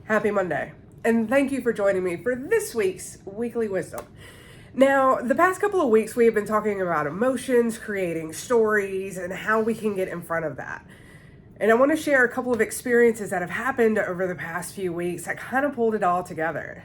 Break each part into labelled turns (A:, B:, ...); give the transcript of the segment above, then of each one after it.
A: Happy Monday, and thank you for joining me for this week's Weekly Wisdom. Now, the past couple of weeks, we have been talking about emotions, creating stories, and how we can get in front of that. And I want to share a couple of experiences that have happened over the past few weeks that kind of pulled it all together.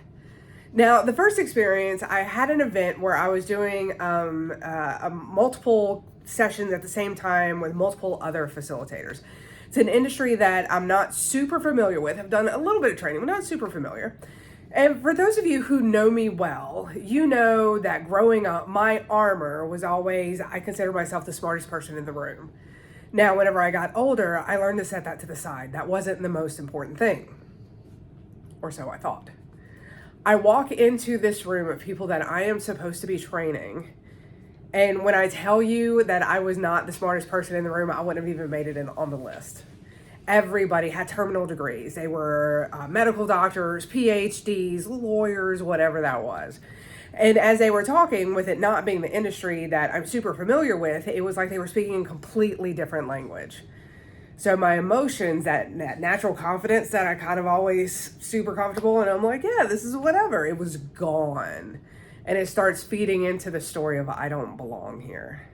A: Now, the first experience, I had an event where I was doing multiple sessions at the same time with multiple other facilitators. It's an industry that I'm not super familiar with. I've done a little bit of training, but not super familiar. And for those of you who know me well, you know that growing up, my armor was always, I consider myself the smartest person in the room. Now, whenever I got older, I learned to set that to the side. That wasn't the most important thing, or so I thought. I walk into this room of people that I am supposed to be training, and when I tell you that I was not the smartest person in the room, I wouldn't have even made it on the list. Everybody had terminal degrees. They were medical doctors, PhDs, lawyers, whatever that was. And as they were talking, with it not being the industry that I'm super familiar with, it was like they were speaking a completely different language. So my emotions, that natural confidence that I kind of always super comfortable, and I'm like, yeah, this is whatever, it was gone. And it starts feeding into the story of I don't belong here.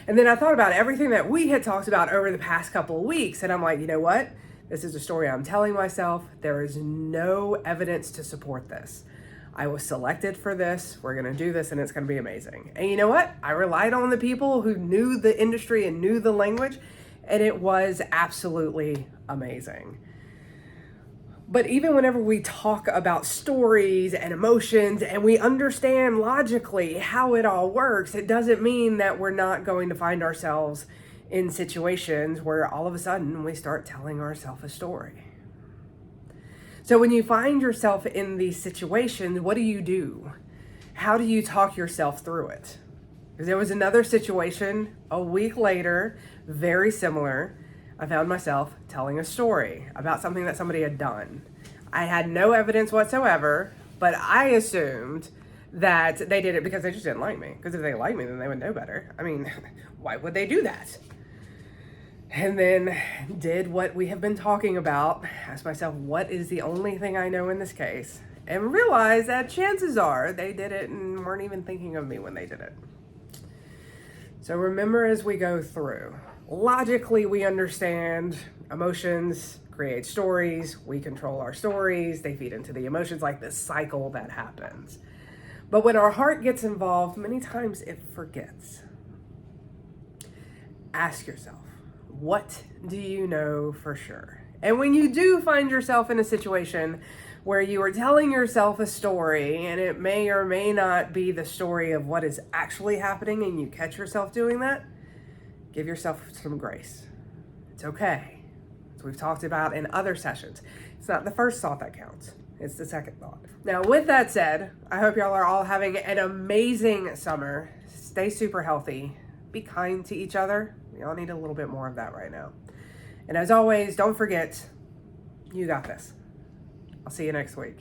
A: And then I thought about everything that we had talked about over the past couple of weeks. And I'm like, you know what? This is a story I'm telling myself. There is no evidence to support this. I was selected for this. We're going to do this and it's going to be amazing. And you know what? I relied on the people who knew the industry and knew the language. And it was absolutely amazing. But even whenever we talk about stories and emotions and we understand logically how it all works, it doesn't mean that we're not going to find ourselves in situations where all of a sudden we start telling ourselves a story. So when you find yourself in these situations, what do? How do you talk yourself through it? Because there was another situation a week later, very similar. I found myself telling a story about something that somebody had done. I had no evidence whatsoever, but I assumed that they did it because they just didn't like me. Because if they liked me, then they would know better. I mean, why would they do that? And then did what we have been talking about, asked myself, what is the only thing I know in this case? And realized that chances are they did it and weren't even thinking of me when they did it. So remember, as we go through, logically, we understand emotions create stories. We control our stories. They feed into the emotions, like this cycle that happens. But when our heart gets involved, many times it forgets. Ask yourself, what do you know for sure? And when you do find yourself in a situation where you are telling yourself a story and it may or may not be the story of what is actually happening and you catch yourself doing that, give yourself some grace. It's okay. As we've talked about in other sessions, it's not the first thought that counts. It's the second thought. Now, with that said, I hope y'all are all having an amazing summer. Stay super healthy. Be kind to each other. We all need a little bit more of that right now. And as always, don't forget, you got this. I'll see you next week.